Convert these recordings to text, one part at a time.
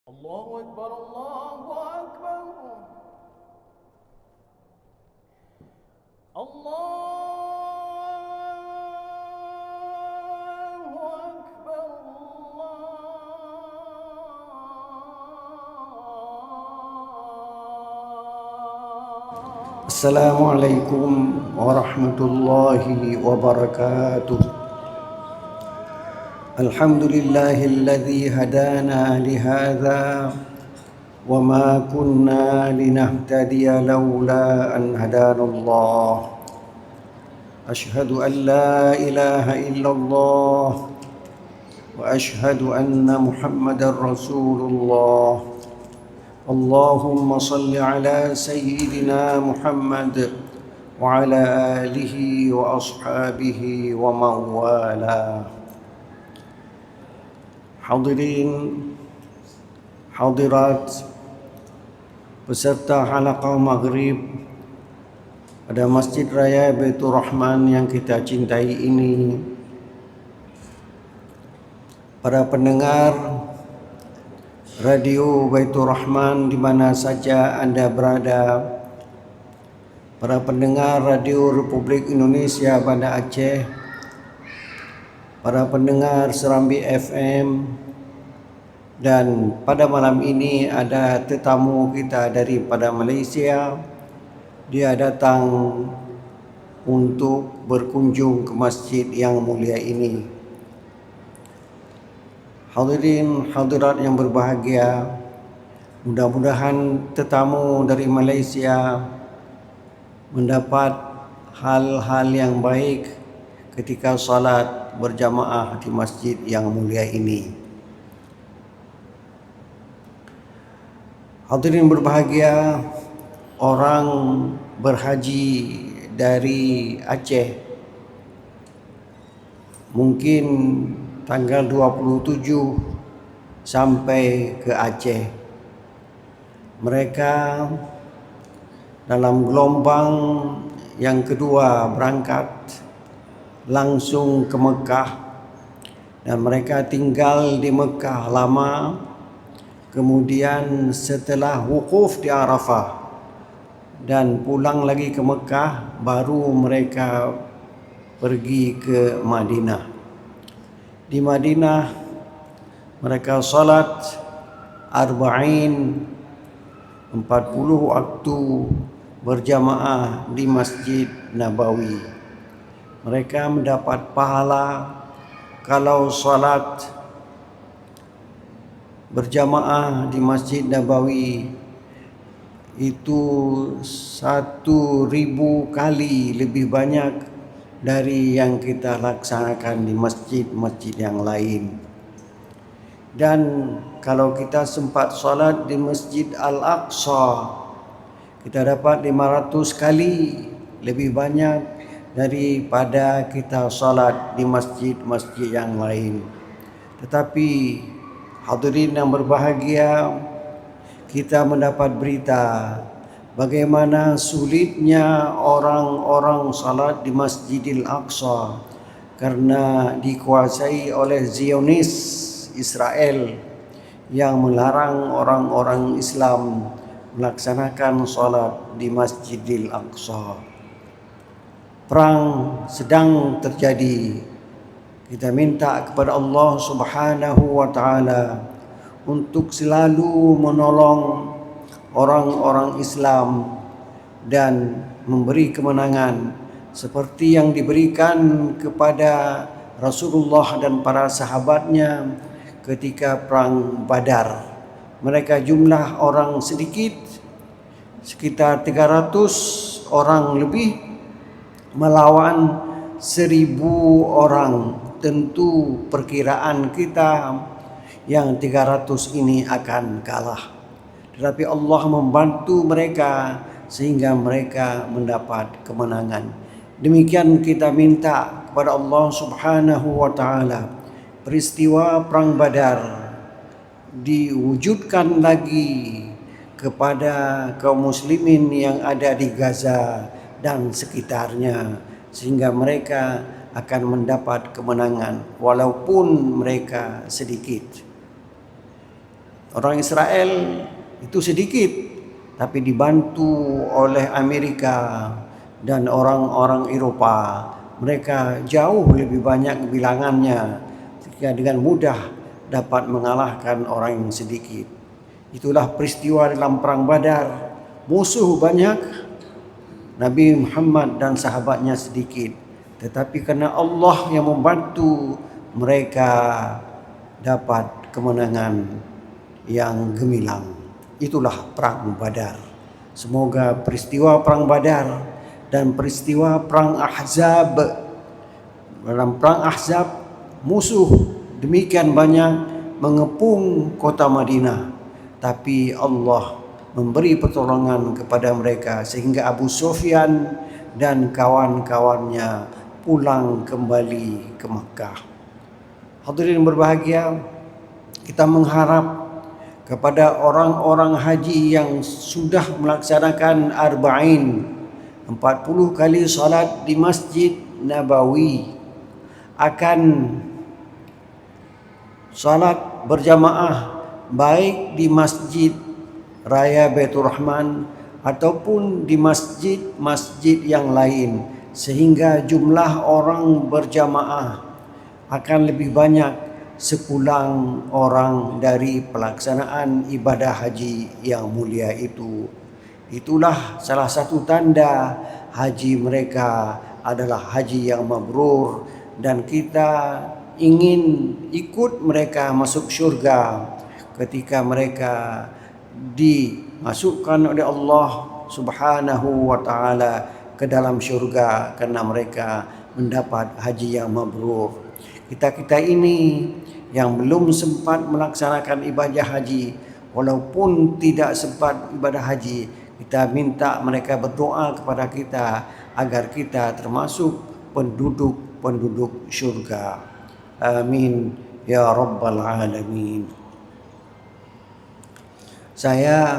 الله أكبر الله أكبر الله أكبر السلام عليكم ورحمة الله وبركاته. الحمد لله الذي هدانا لهذا وما كنا لنهتدي لولا أن هدانا الله. أشهد أن لا إله إلا الله وأشهد أن محمدا رسول الله. اللهم صل على سيدنا محمد وعلى آله وأصحابه ومن والاه. Hadirin hadirat peserta halaqah maghrib pada Masjid Raya Baitur Rahman yang kita cintai ini, para pendengar Radio Baitur Rahman di mana saja Anda berada, para pendengar Radio Republik Indonesia Banda Aceh, para pendengar Serambi FM, dan pada malam ini ada tetamu kita daripada Malaysia. Dia datang untuk berkunjung ke masjid yang mulia ini. Hadirin hadirat yang berbahagia, mudah-mudahan tetamu dari Malaysia mendapat hal-hal yang baik ketika salat berjamaah di masjid yang mulia ini. Hadirin berbahagia, orang berhaji dari Aceh mungkin tanggal 27 sampai ke Aceh. Mereka dalam gelombang yang kedua berangkat langsung ke Mekah, dan mereka tinggal di Mekah lama. Kemudian setelah wukuf di Arafah dan pulang lagi ke Mekah, baru mereka pergi ke Madinah. Di Madinah mereka salat 40 waktu berjamaah di Masjid Nabawi. Mereka mendapat pahala kalau salat berjamaah di Masjid Nabawi itu 1000 kali lebih banyak dari yang kita laksanakan di masjid-masjid yang lain. Dan kalau kita sempat salat di Masjid Al-Aqsa, kita dapat 500 kali lebih banyak daripada kita salat di masjid-masjid yang lain. Tetapi hadirin yang berbahagia, kita mendapat berita bagaimana sulitnya orang-orang salat di Masjidil Aqsa karena dikuasai oleh Zionis Israel yang melarang orang-orang Islam melaksanakan salat di Masjidil Aqsa. Perang sedang terjadi. Kita minta kepada Allah Subhanahu wa taala untuk selalu menolong orang-orang Islam dan memberi kemenangan seperti yang diberikan kepada Rasulullah dan para sahabatnya ketika perang Badar. Mereka jumlah orang sedikit, sekitar 300 orang lebih melawan 1000 orang. Tentu perkiraan kita yang 300 ini akan kalah. Tetapi Allah membantu mereka sehingga mereka mendapat kemenangan. Demikian kita minta kepada Allah Subhanahu wa taala, peristiwa perang Badar diwujudkan lagi kepada kaum muslimin yang ada di Gaza dan sekitarnya, sehingga mereka akan mendapat kemenangan walaupun mereka sedikit. Orang Israel itu sedikit, tapi dibantu oleh Amerika dan orang-orang Eropa. Mereka jauh lebih banyak bilangannya, sehingga dengan mudah dapat mengalahkan orang yang sedikit. Itulah peristiwa dalam Perang Badar. Musuh banyak, Nabi Muhammad dan sahabatnya sedikit. Tetapi karena Allah yang membantu, mereka dapat kemenangan yang gemilang. Itulah Perang Badar. Semoga peristiwa Perang Badar dan peristiwa Perang Ahzab, dalam Perang Ahzab musuh demikian banyak mengepung kota Madinah, tapi Allah memberi pertolongan kepada mereka sehingga Abu Sufyan dan kawan-kawannya pulang kembali ke Makkah. Hadirin berbahagia, kita mengharap kepada orang-orang haji yang sudah melaksanakan arba'in, 40 kali salat di Masjid Nabawi, akan salat berjamaah baik di Masjid Raya Baitur Rahman ataupun di masjid-masjid yang lain, sehingga jumlah orang berjamaah akan lebih banyak sepulang orang dari pelaksanaan ibadah haji yang mulia itu. Itulah salah satu tanda haji mereka adalah haji yang mabrur, dan kita ingin ikut mereka masuk syurga ketika mereka dimasukkan oleh Allah Subhanahu wa taala ke dalam syurga karena mereka mendapat haji yang mabrur. Kita ini yang belum sempat melaksanakan ibadah haji, walaupun tidak sempat ibadah haji, kita minta mereka berdoa kepada kita agar kita termasuk penduduk syurga. Amin ya rabbal alamin. Saya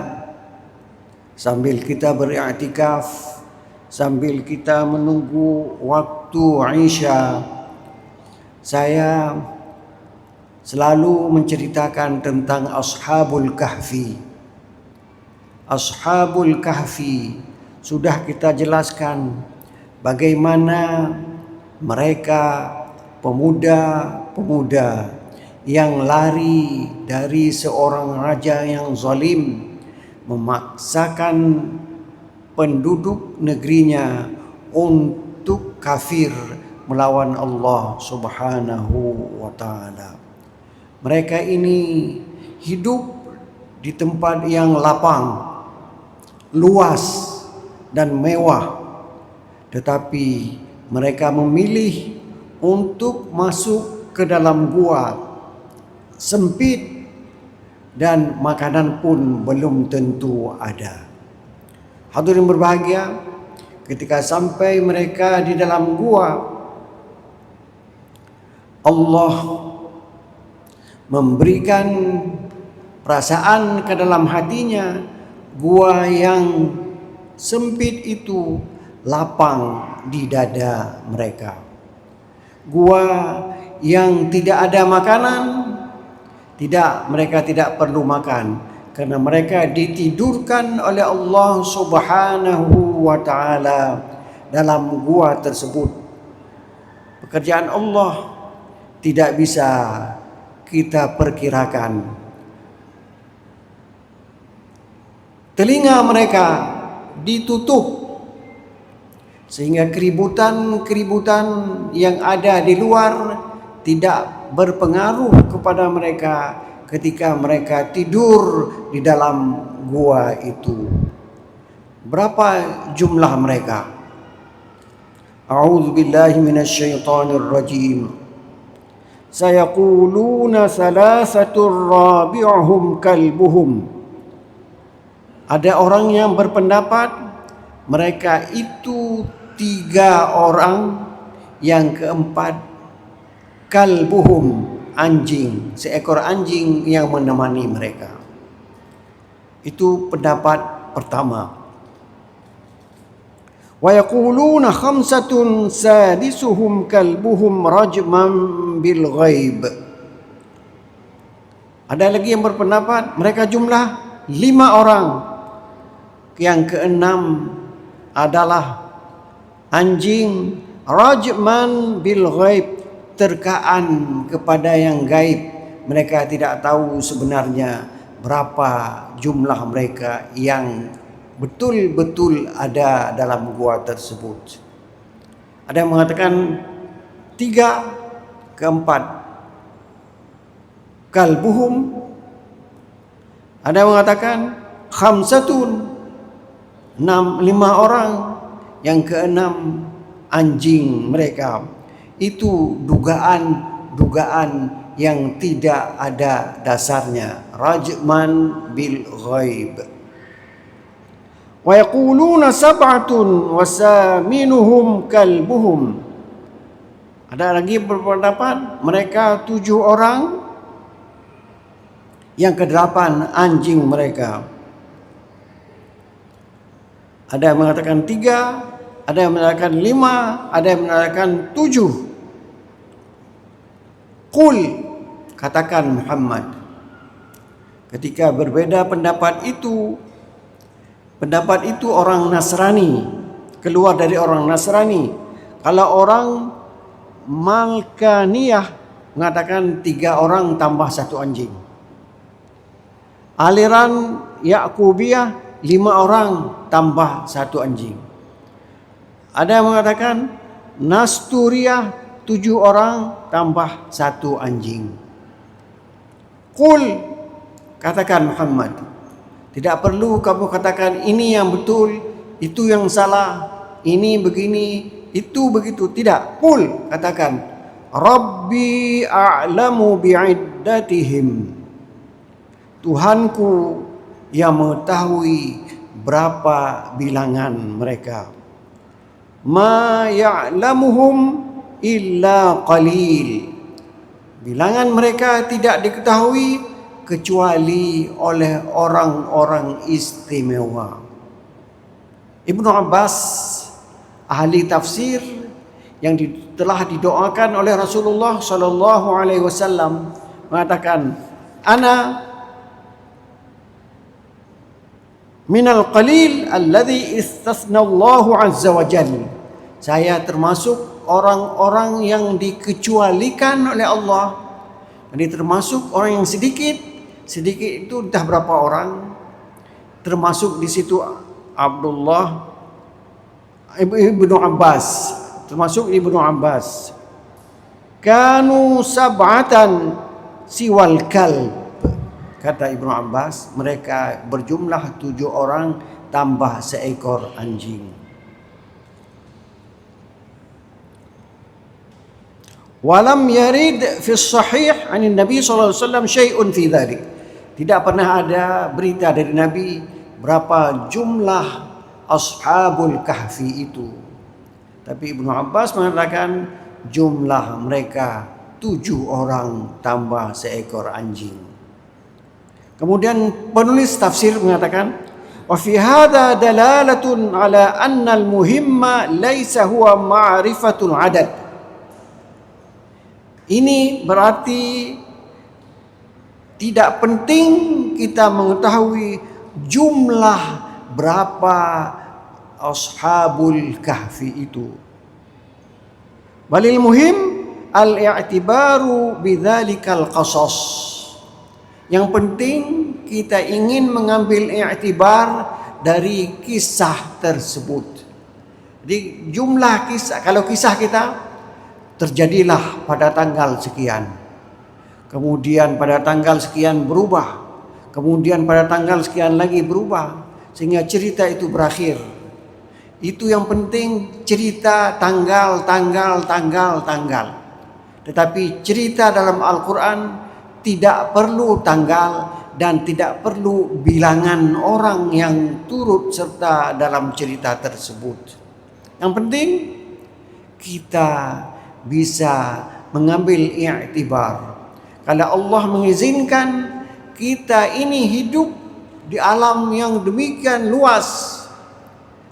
sambil kita beriktikaf, sambil kita menunggu waktu Isya, saya selalu menceritakan tentang Ashabul Kahfi. Ashabul Kahfi sudah kita jelaskan bagaimana mereka pemuda-pemuda yang lari dari seorang raja yang zalim, memaksakan penduduk negerinya untuk kafir melawan Allah Subhanahu wa taala. Mereka ini hidup di tempat yang lapang, luas dan mewah, tetapi mereka memilih untuk masuk ke dalam gua sempit dan makanan pun belum tentu ada. Hadirin berbahagia, ketika sampai mereka di dalam gua, Allah memberikan perasaan ke dalam hatinya. Gua yang sempit itu lapang di dada mereka. Gua yang tidak ada makanan, mereka tidak perlu makan karena mereka ditidurkan oleh Allah Subhanahu wa taala dalam gua tersebut. Pekerjaan Allah tidak bisa kita perkirakan. Telinga mereka ditutup sehingga keributan-keributan yang ada di luar tidak berpengaruh kepada mereka ketika mereka tidur di dalam gua itu. Berapa jumlah mereka? A'udzubillahi minasyaitonir rajim. Sayaquluna salasatur rabi'uhum kalbuhum. Ada orang yang berpendapat mereka itu 3 orang, yang keempat kalbuhum, anjing, seekor anjing yang menemani mereka. Itu pendapat pertama. Wa yaquluna khamsatun sadisuhum kalbuhum rajman bil ghaib. Ada lagi yang berpendapat mereka jumlah 5 orang. Yang keenam adalah anjing rajman bil ghaib, terkaan kepada yang gaib. Mereka tidak tahu sebenarnya berapa jumlah mereka yang betul-betul ada dalam gua tersebut. Ada yang mengatakan 3, keempat kalbuhum. Ada yang mengatakan khamsatun, 5 orang. Yang keenam anjing mereka. Itu dugaan yang tidak ada dasarnya. Rajman bil ghaib. Wa yaquluna sab'atun wa saminuhum kalbuhum. Ada lagi berpendapat mereka 7 orang. Yang ke-8 anjing mereka. Ada yang mengatakan 3, ada yang mengatakan 5, ada yang mengatakan 7. Qul, katakan Muhammad, ketika berbeda pendapat itu orang Nasrani, keluar dari orang Nasrani. Kalau orang Malkaniyah mengatakan 3 orang tambah 1 anjing. Aliran Yakubiyah 5 orang tambah 1 anjing. Ada yang mengatakan Nasturiyah 7 orang tambah 1 anjing. Qul, katakan Muhammad, tidak perlu kamu katakan ini yang betul, itu yang salah, ini begini, itu begitu. Tidak. Qul, katakan Rabbi a'lamu bi'iddatihim. Tuhanku yang mengetahui berapa bilangan mereka. Ma ya'lamuhum illa qalil. Bilangan mereka tidak diketahui kecuali oleh orang-orang istimewa. Ibnu Abbas, ahli tafsir yang telah didoakan oleh Rasulullah sallallahu alaihi wasallam, mengatakan, "Ana minal qalil alladhi istasna Allahu azza wa jalla." Saya termasuk orang-orang yang dikecualikan oleh Allah. Ini termasuk orang yang sedikit itu entah berapa orang. Termasuk di situ Abdullah Ibnu Abbas, termasuk Ibnu Abbas. Kanu sab'atan siwal kalb. Kata Ibnu Abbas, mereka berjumlah 7 orang tambah 1 anjing. Walam yarid fi sahih an Nabi sallallahu alaihi wasallam syai'un fi dzalik. Tidak pernah ada berita dari Nabi berapa jumlah ashabul kahfi itu. Tapi Ibnu Abbas mengatakan jumlah mereka 7 orang tambah 1 anjing. Kemudian penulis tafsir mengatakan, wa fi hadha dalalatun ala anna al-muhimma laisa huwa ma'rifatul adad. Ini berarti tidak penting kita mengetahui jumlah berapa ashabul kahfi itu. Balil muhim al-i'tibaru bidzalikal qasas. Yang penting kita ingin mengambil i'tibar dari kisah tersebut. Jadi jumlah kisah, kalau kisah kita terjadilah pada tanggal sekian, kemudian pada tanggal sekian berubah, kemudian pada tanggal sekian lagi berubah, sehingga cerita itu berakhir. Itu yang penting, cerita tanggal. Tetapi cerita dalam Al-Quran tidak perlu tanggal dan tidak perlu bilangan orang yang turut serta dalam cerita tersebut. Yang penting kita bisa mengambil i'tibar. Kalau Allah mengizinkan kita ini hidup di alam yang demikian luas,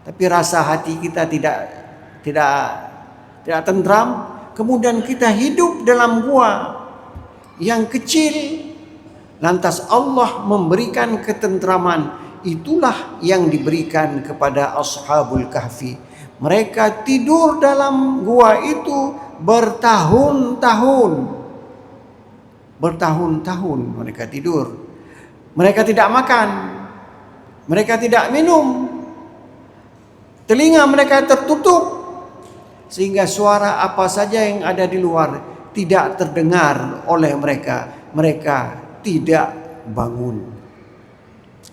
tapi rasa hati kita tidak tentram, kemudian kita hidup dalam gua yang kecil, Lantas Allah memberikan ketentraman. Itulah yang diberikan kepada Ashabul Kahfi. Mereka tidur dalam gua itu bertahun-tahun. Bertahun-tahun mereka tidur. Mereka tidak makan. Mereka tidak minum. Telinga mereka tertutup. Sehingga suara apa saja yang ada di luar tidak terdengar oleh mereka. Mereka tidak bangun.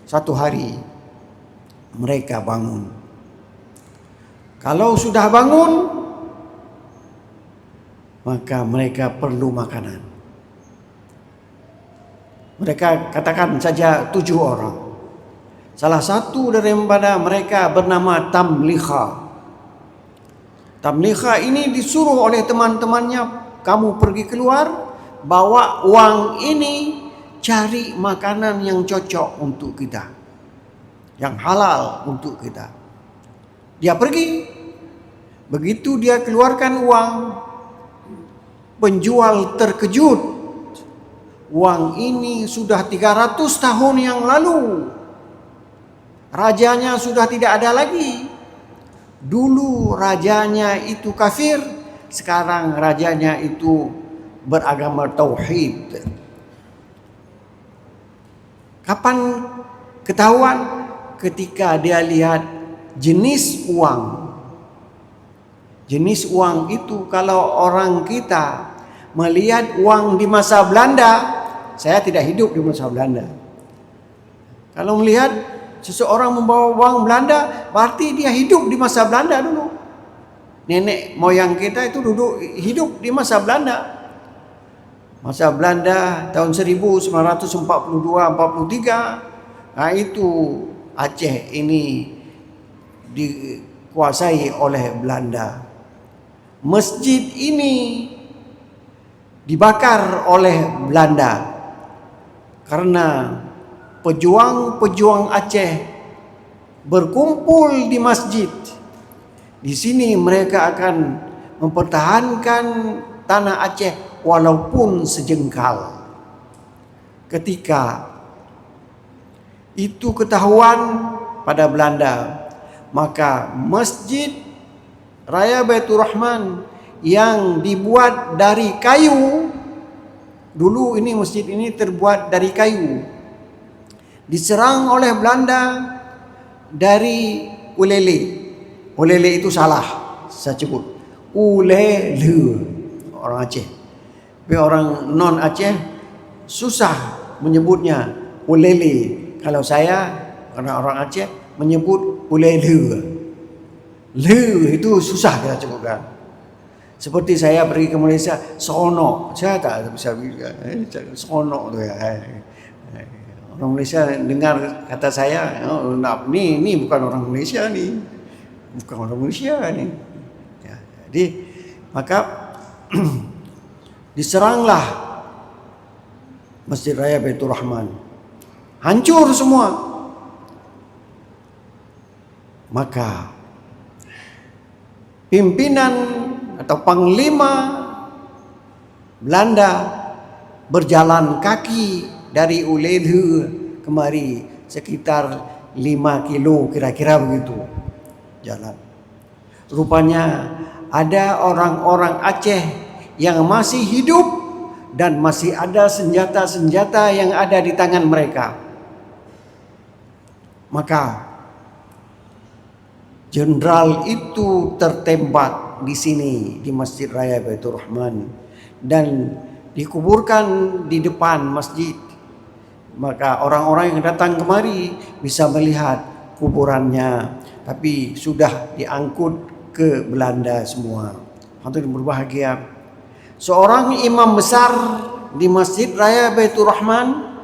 Satu hari mereka bangun. Kalau sudah bangun, maka mereka perlu makanan. Mereka katakan saja 7 orang. Salah satu daripada mereka bernama Tamliha. Tamliha ini disuruh oleh teman-temannya, kamu pergi keluar, bawa uang ini, cari makanan yang cocok untuk kita, yang halal untuk kita. Dia pergi. Begitu dia keluarkan uang, penjual terkejut. Uang ini sudah 300 tahun yang lalu. Rajanya sudah tidak ada lagi. Dulu rajanya itu kafir, sekarang rajanya itu beragama tauhid. Kapan ketahuan? Ketika dia lihat jenis uang. Jenis uang itu kalau orang kita melihat uang di masa Belanda, saya tidak hidup di masa Belanda. Kalau melihat seseorang membawa uang Belanda, berarti dia hidup di masa Belanda dulu. Nenek moyang kita itu hidup di masa Belanda. Masa Belanda tahun 1942-43. Nah itu Aceh ini dikuasai oleh Belanda. Masjid ini dibakar oleh Belanda karena pejuang-pejuang Aceh berkumpul di masjid. Di sini mereka akan mempertahankan tanah Aceh walaupun sejengkal. Ketika itu ketahuan pada Belanda, maka Masjid Raya Baitur Rahman yang dibuat dari kayu, dulu ini masjid ini terbuat dari kayu, diserang oleh Belanda dari Ulele. Ulele itu salah, saya sebut Ulele, orang Aceh. Tapi orang non Aceh susah menyebutnya Ulele. Kalau saya, karena orang Aceh, menyebut Ulele. Le itu susah kita sebutkan. Seperti saya pergi ke Malaysia, sono, saya tak bisa sono tu ya. Orang Malaysia dengar kata saya, oh, ni bukan orang Malaysia ni. Bukan orang Malaysia ni. Ya, jadi maka diseranglah Masjid Raya Baitur Rahman. Hancur semua. Maka pimpinan atau panglima Belanda berjalan kaki dari Ulele kemari sekitar 5 kilo kira-kira begitu jalan. Rupanya ada orang-orang Aceh yang masih hidup dan masih ada senjata-senjata yang ada di tangan mereka. Maka jenderal itu tertembak di sini di Masjid Raya Baitur Rahman dan dikuburkan di depan masjid. Maka orang-orang yang datang kemari bisa melihat kuburannya, tapi sudah diangkut ke Belanda semua. Hadirin berbahagia, seorang imam besar di Masjid Raya Baitur Rahman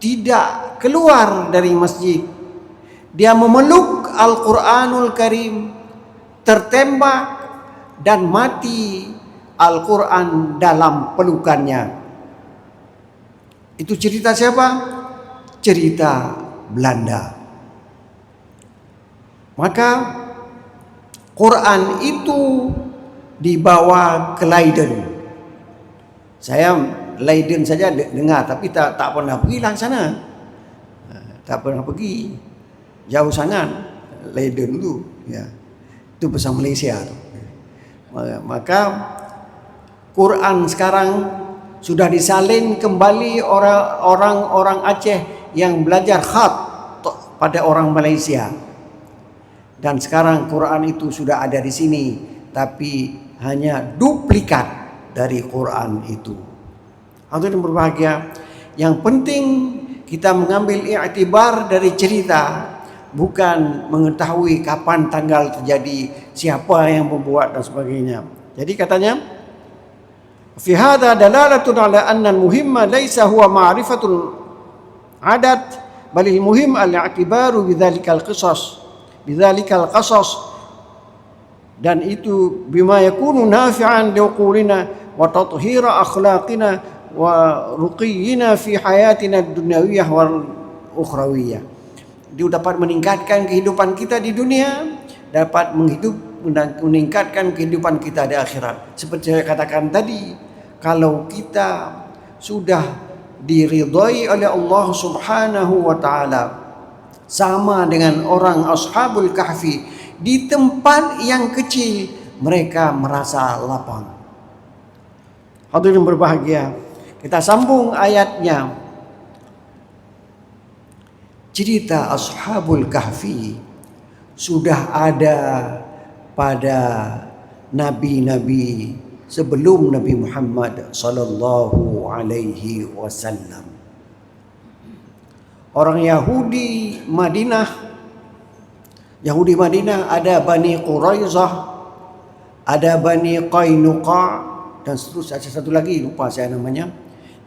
tidak keluar dari masjid. Dia memeluk Al-Quranul Karim, tertembak dan mati Al-Quran dalam pelukannya. Itu cerita siapa? Cerita Belanda. Maka Quran itu dibawa ke Leiden. Saya Leiden saja dengar, tapi tak pernah pergi lah sana. Tak pernah pergi. Jauh sangat Leiden tu, ya. Itu bahasa Malaysia tu. Maka Quran sekarang sudah disalin kembali orang Aceh yang belajar khat pada orang Malaysia. Dan sekarang Quran itu sudah ada di sini, tapi hanya duplikat dari Quran itu. Hadirin berbahagia, yang penting kita mengambil i'tibar dari cerita, bukan mengetahui kapan tanggal terjadi, siapa yang membuat dan sebagainya. Jadi katanya, fi hadha dalalatun ala anna al-muhimma laysa huwa ma'rifatul adat, bal al-muhim al-i'tibaru bidzalikal qasas, dan itu bima yakunu nafi'an liuqulina wa tathhira akhlaqina wa ruqiyina fi hayatina ad-dunyawiyah wal ukhrawiyah. Dia dapat meningkatkan kehidupan kita di dunia, dapat meningkatkan kehidupan kita di akhirat. Seperti saya katakan tadi, kalau kita sudah diridhai oleh Allah Subhanahu wa taala, sama dengan orang Ashabul Kahfi, di tempat yang kecil mereka merasa lapang. Hadirin berbahagia, kita sambung ayatnya. Cerita Ashabul Kahfi sudah ada pada nabi-nabi sebelum Nabi Muhammad sallallahu alaihi wasallam. Orang Yahudi Madinah ada Bani Quraizah, ada Bani Qainuqa, dan seterusnya. Satu lagi lupa saya namanya.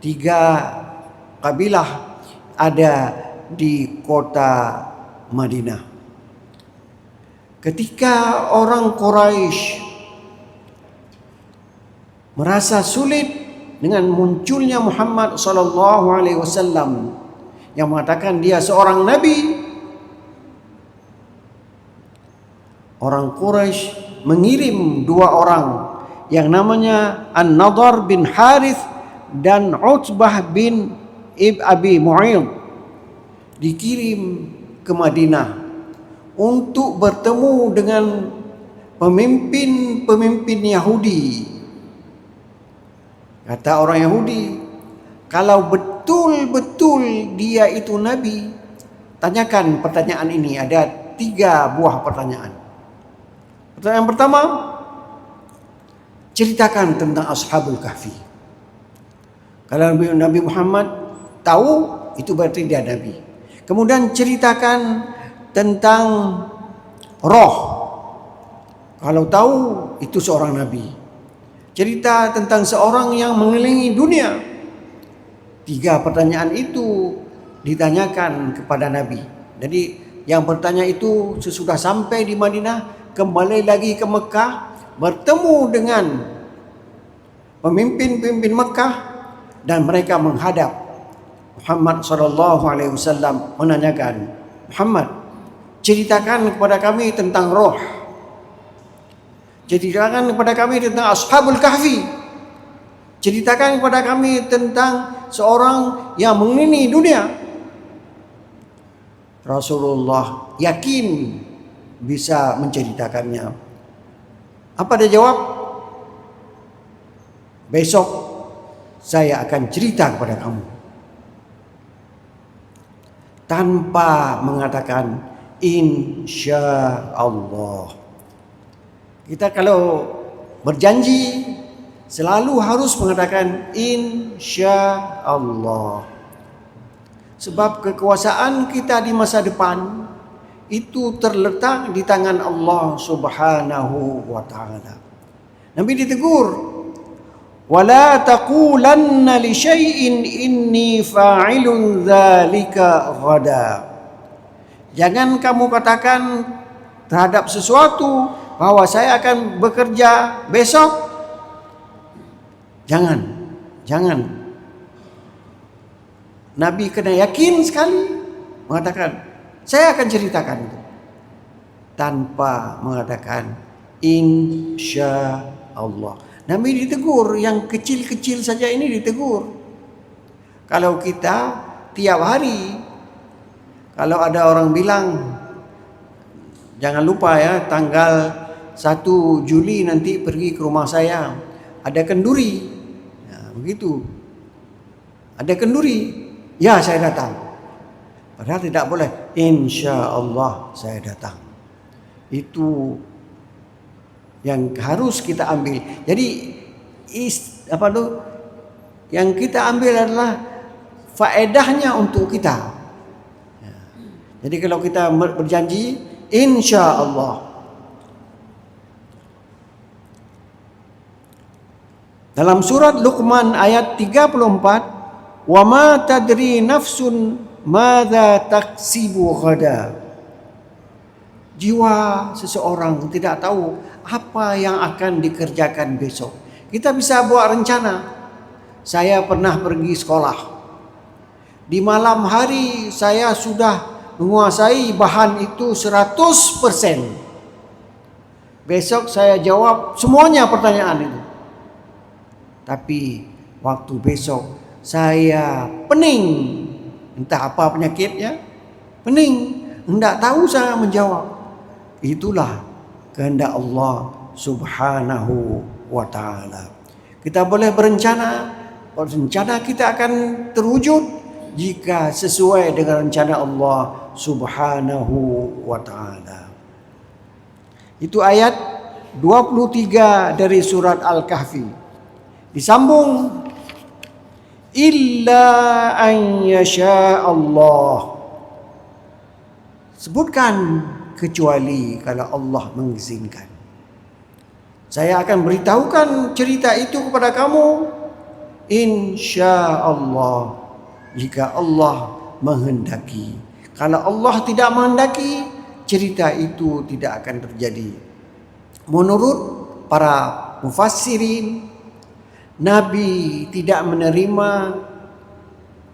3 kabilah ada di kota Madinah. Ketika orang Quraisy merasa sulit dengan munculnya Muhammad sallallahu alaihi wasallam yang mengatakan dia seorang nabi, orang Quraisy mengirim 2 orang yang namanya An-Nadhr bin Harith dan Utbah bin Abi Mu'ayyid, dikirim ke Madinah untuk bertemu dengan pemimpin Yahudi. Kata orang Yahudi, kalau betul-betul dia itu nabi, tanyakan pertanyaan ini. Ada 3 buah pertanyaan. Pertanyaan pertama, ceritakan tentang Ashabul Kahfi. Kalau Nabi Muhammad tahu, itu berarti dia nabi. Kemudian ceritakan tentang roh. Kalau tahu, itu seorang nabi. Cerita tentang seorang yang mengelilingi dunia. 3 pertanyaan itu ditanyakan kepada Nabi. Jadi yang bertanya itu sesudah sampai di Madinah, kembali lagi ke Mekah, bertemu dengan pemimpin-pemimpin Mekah, dan mereka menghadap Muhammad sallallahu alaihi wasallam menanyakan, Muhammad, ceritakan kepada kami tentang roh. Ceritakan kepada kami tentang Ashabul Kahfi. Ceritakan kepada kami tentang seorang yang mengelilingi dunia. Rasulullah yakin bisa menceritakannya. Apa dia jawab? Besok saya akan cerita kepada kamu. Tanpa mengatakan insya Allah. Kita kalau berjanji selalu harus mengatakan insya Allah. Sebab kekuasaan kita di masa depan itu terletak di tangan Allah Subhanahu wa taala. Nabi ditegur, wala taqulanna li syai'in inni fa'ilun dzalika ghada. Jangan kamu katakan terhadap sesuatu bahwa saya akan bekerja besok. Jangan. Nabi kena yakin sekali mengatakan, saya akan ceritakan itu, tanpa mengatakan insya Allah. Nabi ditegur, yang kecil-kecil saja ini ditegur. Kalau kita tiap hari, kalau ada orang bilang, jangan lupa ya, tanggal 1 Juli nanti pergi ke rumah saya, ada kenduri. Ya, begitu. Ada kenduri, ya saya datang. Padahal tidak boleh, insya Allah saya datang. Itu yang harus kita ambil. Jadi yang kita ambil adalah faedahnya untuk kita. Ya. Jadi kalau kita berjanji, insya Allah. Dalam surat Luqman ayat 34, wa ma tadri nafsun madza taksibu ghada. Jiwa seseorang tidak tahu apa yang akan dikerjakan besok. Kita bisa buat rencana. Saya pernah pergi sekolah. Di malam hari saya sudah menguasai bahan itu 100%. Besok saya jawab semuanya pertanyaan itu. Tapi waktu besok saya pening. Entah apa penyakitnya, pening. Tidak tahu saya menjawab. Itulah kehendak Allah Subhanahu wa ta'ala. Kita boleh berencana, rencana kita akan terwujud jika sesuai dengan rencana Allah Subhanahu wa ta'ala. Itu ayat 23 dari surat Al-Kahfi. Disambung, illa an yasha Allah. Sebutkan kecuali kalau Allah mengizinkan. Saya akan beritahukan cerita itu kepada kamu, insya Allah, jika Allah menghendaki. Kalau Allah tidak menghendaki, cerita itu tidak akan terjadi. Menurut para mufassirin, Nabi tidak menerima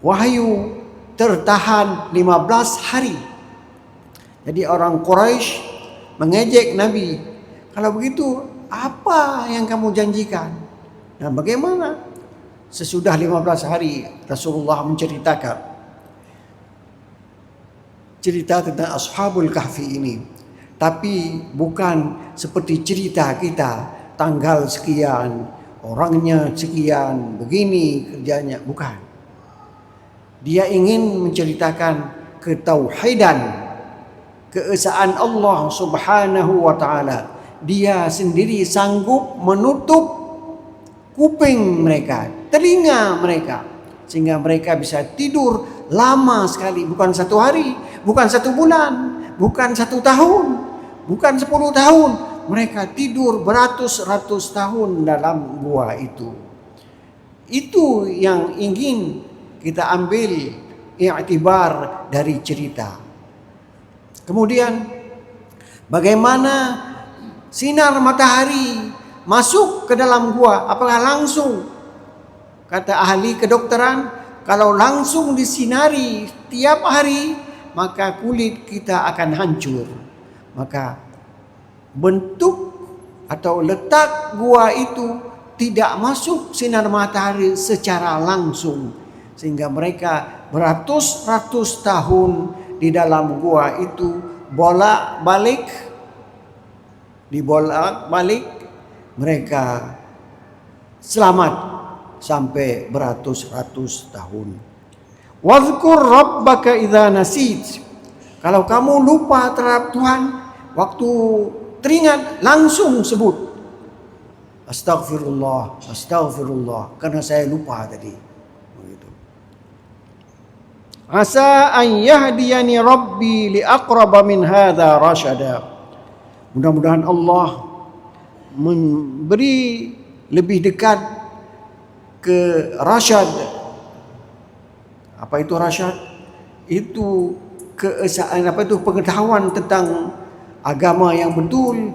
wahyu tertahan 15 hari. Jadi orang Quraisy mengejek Nabi. Kalau begitu, apa yang kamu janjikan? Nah, bagaimana? Sesudah 15 hari Rasulullah menceritakan cerita tentang Ashabul Kahfi ini. Tapi bukan seperti cerita kita, tanggal sekian, orangnya sekian, begini kerjanya, bukan. Dia ingin menceritakan ketauhidan, keesaan Allah Subhanahu wa ta'ala. Dia sendiri sanggup menutup kuping mereka, telinga mereka, sehingga mereka bisa tidur lama sekali. Bukan 1 hari, bukan 1 bulan, bukan 1 tahun, bukan 10 tahun. Mereka tidur beratus-ratus tahun dalam gua itu. Itu yang ingin kita ambil i'tibar dari cerita. Kemudian bagaimana sinar matahari masuk ke dalam gua? Apakah langsung? Kata ahli kedokteran, kalau langsung disinari tiap hari, maka kulit kita akan hancur. Maka bentuk atau letak gua itu tidak masuk sinar matahari secara langsung, sehingga mereka beratus-ratus tahun di dalam gua itu bolak-balik, dibolak-balik, mereka selamat sampai beratus-ratus tahun. Wadhkur rabbaka idza nasit. Kalau kamu lupa terhadap Tuhan, waktu teringat langsung sebut astagfirullah, astagfirullah, karena saya lupa tadi. Asa an yahdiyani rabbi li aqraba min hadza rasyada. Mudah-mudahan Allah memberi lebih dekat ke rasyad. Apa itu rasyad? Itu keesaan, apa itu pengetahuan tentang agama yang betul.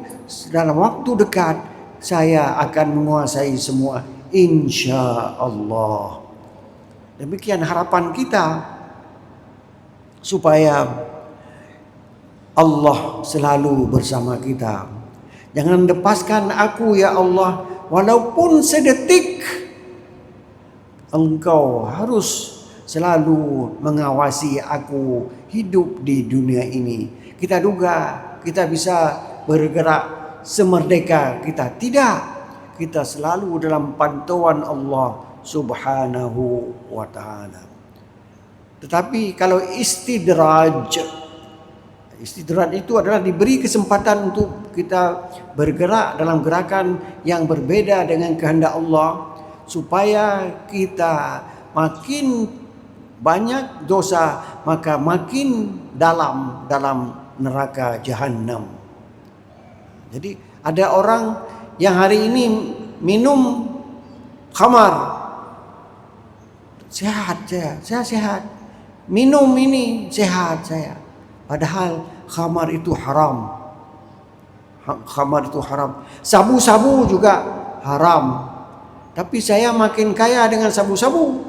Dalam waktu dekat saya akan menguasai semua, insya Allah. Demikian harapan kita, supaya Allah selalu bersama kita. Jangan lepaskan aku ya Allah, walaupun sedetik. Engkau harus selalu mengawasi aku hidup di dunia ini. Kita duga kita bisa bergerak semerdeka kita. Tidak. Kita selalu dalam pantauan Allah Subhanahu wa ta'ala. Tetapi kalau istidraj itu adalah diberi kesempatan untuk kita bergerak dalam gerakan yang berbeda dengan kehendak Allah, supaya kita makin banyak dosa, maka makin dalam neraka Jahannam. Jadi ada orang yang hari ini minum khamar, sehat saya sehat, minum ini sehat saya. Padahal khamar itu haram. Khamar itu haram. Sabu-sabu juga haram. Tapi saya makin kaya dengan sabu-sabu.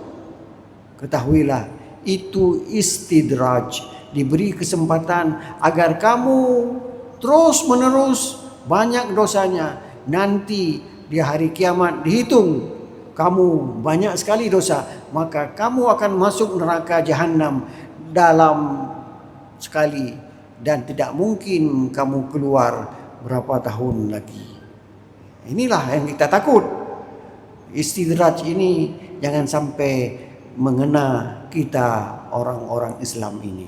Ketahuilah, itu istidraj. Diberi kesempatan agar kamu terus menerus banyak dosanya. Nanti di hari kiamat dihitung kamu banyak sekali dosa, maka kamu akan masuk neraka Jahannam dalam sekali, dan tidak mungkin kamu keluar berapa tahun lagi. Inilah yang kita takut. Istidraj ini jangan sampai mengena kita orang-orang Islam ini.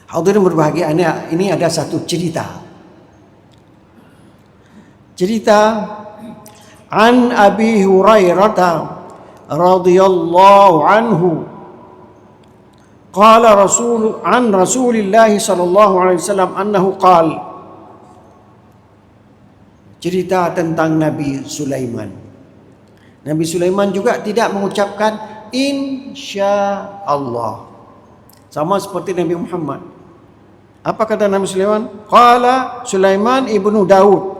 Hadirin berbahagia, ini ada satu cerita an Abi Hurairah radhiyallahu anhu qala Rasulillah sallallahu alaihi wasallam annahu qala. Cerita tentang Nabi Sulaiman. Nabi Sulaiman juga tidak mengucapkan insya Allah, sama seperti Nabi Muhammad. Apa kata Nabi Sulaiman? Qala Sulaiman ibnu Daud.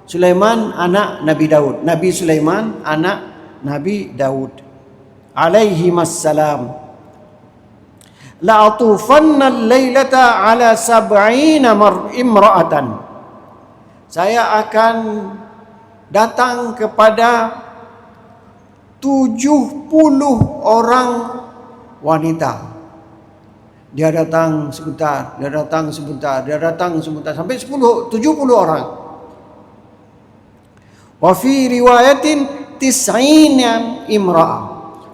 Sulaiman anak Nabi Daud. Nabi Sulaiman anak Nabi Daud alaihi wassalam. La atufanna al-lailata ala 70 imra'atan. Saya akan datang kepada 70 orang wanita. Dia datang sebentar, dia datang sebentar, dia datang sebentar, sampai 70 orang. Wa fi riwayatin 90 imra'ah.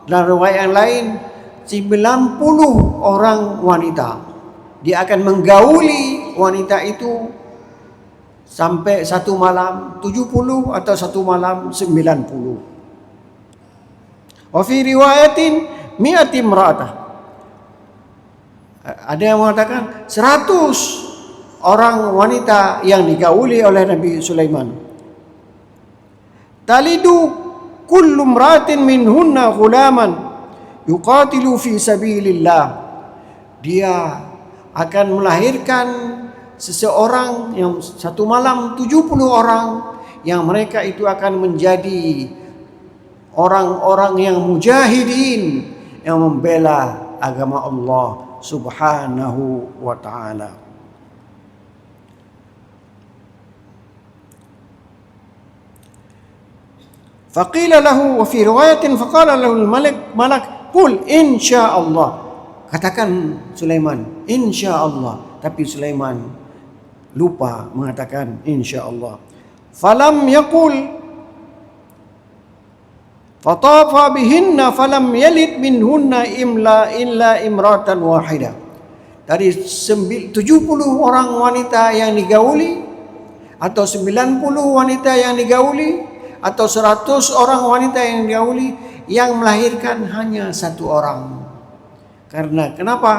Dalam riwayat yang lain 90 orang wanita. Dia akan menggauli wanita itu sampai satu malam 70 atau satu malam 90. Wa fi riwayatin 100 imra'ah. Ada yang mengatakan 100 orang wanita yang digauli oleh Nabi Sulaiman. Talidu kullu imra'atin minhunna ghulaman yuqatilu fi sabilillah. Dia akan melahirkan seseorang yang satu malam 70 orang yang mereka itu akan menjadi orang-orang yang mujahidin yang membela agama Allah Subhanahu wa ta'ala. Faqila lahu wa fi riwayatin faqala lahu al-malak qul insyaallah. Katakan Sulaiman insyaallah, tapi Sulaiman lupa mengatakan insyaallah. Falam yaqul fatafa bihinna falam yalid minhunna illa imratan wahida. Dari 70 orang wanita yang digauli, atau 90 wanita yang digauli, atau 100 orang wanita yang digauli, yang melahirkan hanya satu orang. Kenapa?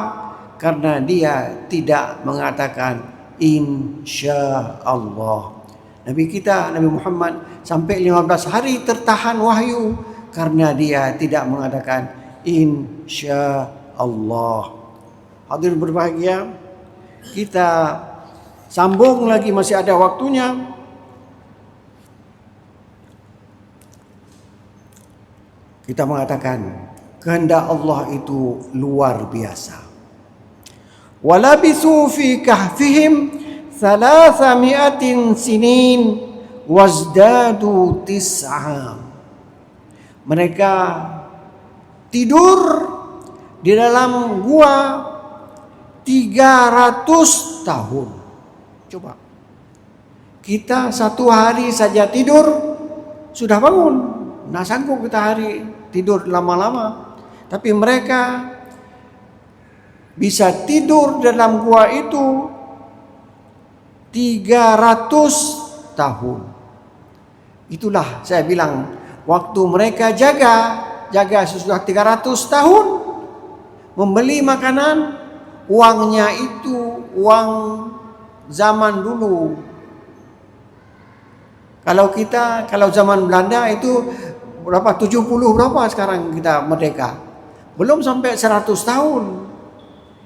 Karena dia tidak mengatakan insya Allah. Nabi kita, Nabi Muhammad, sampai 15 hari tertahan wahyu karena dia tidak mengatakan insya Allah. Hadirin berbahagia, kita sambung lagi, masih ada waktunya. Kita mengatakan kehendak Allah itu luar biasa. Walabisu fi kahfihim 300 sinin wazdadu tis'a. Mereka tidur di dalam gua 300 tahun. Coba. Kita satu hari saja tidur sudah bangun. Nah sanggup kita hari tidur lama-lama. Tapi mereka bisa tidur dalam gua itu 300 tahun. Itulah saya bilang, waktu mereka jaga sesudah 300 tahun, membeli makanan, uangnya itu uang zaman dulu. Kalau zaman Belanda itu berapa, 70 berapa sekarang kita merdeka. Belum sampai 100 tahun.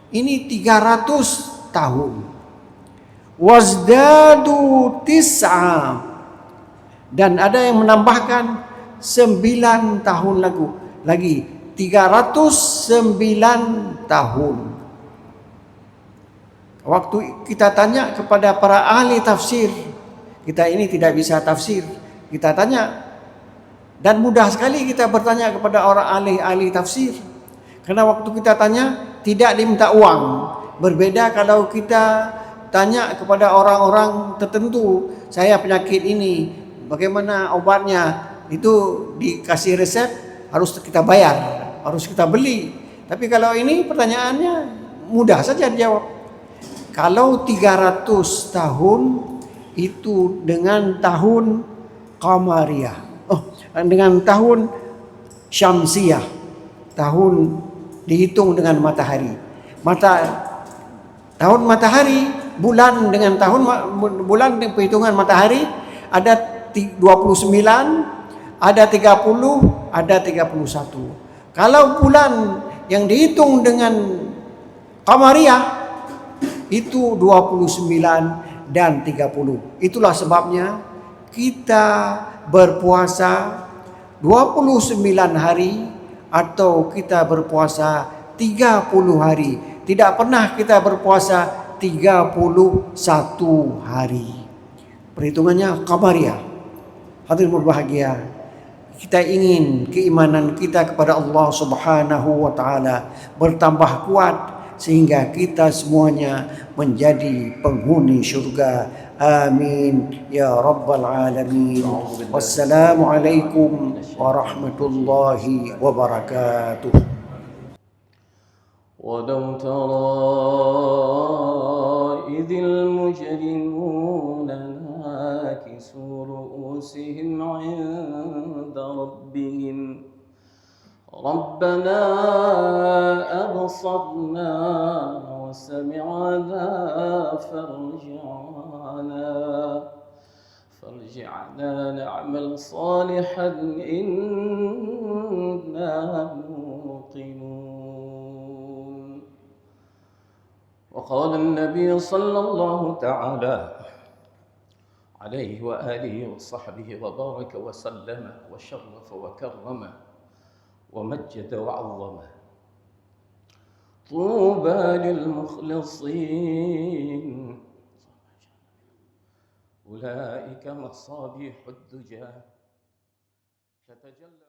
Ini 300 tahun. Wazdadu tis'a. Dan ada yang menambahkan 9 tahun lagi. 309 tahun. Waktu kita tanya kepada para ahli tafsir, kita ini tidak bisa tafsir, kita tanya, dan mudah sekali kita bertanya kepada orang ahli tafsir, karena waktu kita tanya tidak diminta uang. Berbeda kalau kita tanya kepada orang-orang tertentu, saya penyakit ini, bagaimana obatnya, itu dikasih resep, harus kita bayar, harus kita beli. Tapi kalau ini pertanyaannya mudah saja dijawab. Kalau 300 tahun itu dengan tahun Qamariyah, dengan tahun Syamsiyah, tahun dihitung dengan matahari. Tahun matahari, bulan dengan bulan perhitungan matahari ada 29, ada 30, ada 31. Kalau bulan yang dihitung dengan Qamariyah itu 29 dan 30. Itulah sebabnya kita berpuasa 29 hari atau kita berpuasa 30 hari. Tidak pernah kita berpuasa 31 hari. Perhitungannya Qamariyah. Hadirin berbahagia, kita ingin keimanan kita kepada Allah Subhanahu wa taala bertambah kuat sehingga kita semuanya menjadi penghuni syurga. Amin ya rabbal alamin. Wassalamualaikum warahmatullahi wabarakatuh. ولو ترى إذ المجرمون ناكسوا رؤوسهم عند ربهم ربنا أبصرنا وسمعنا فارجعنا نعمل صالحا إنا موقنون. وقال النبي صلى الله تعالى عليه وآله وصحبه وبارك وسلم وشرف وكرم ومجد وعظم: طوبى للمخلصين أولئك مصابيح الدجى تتجلى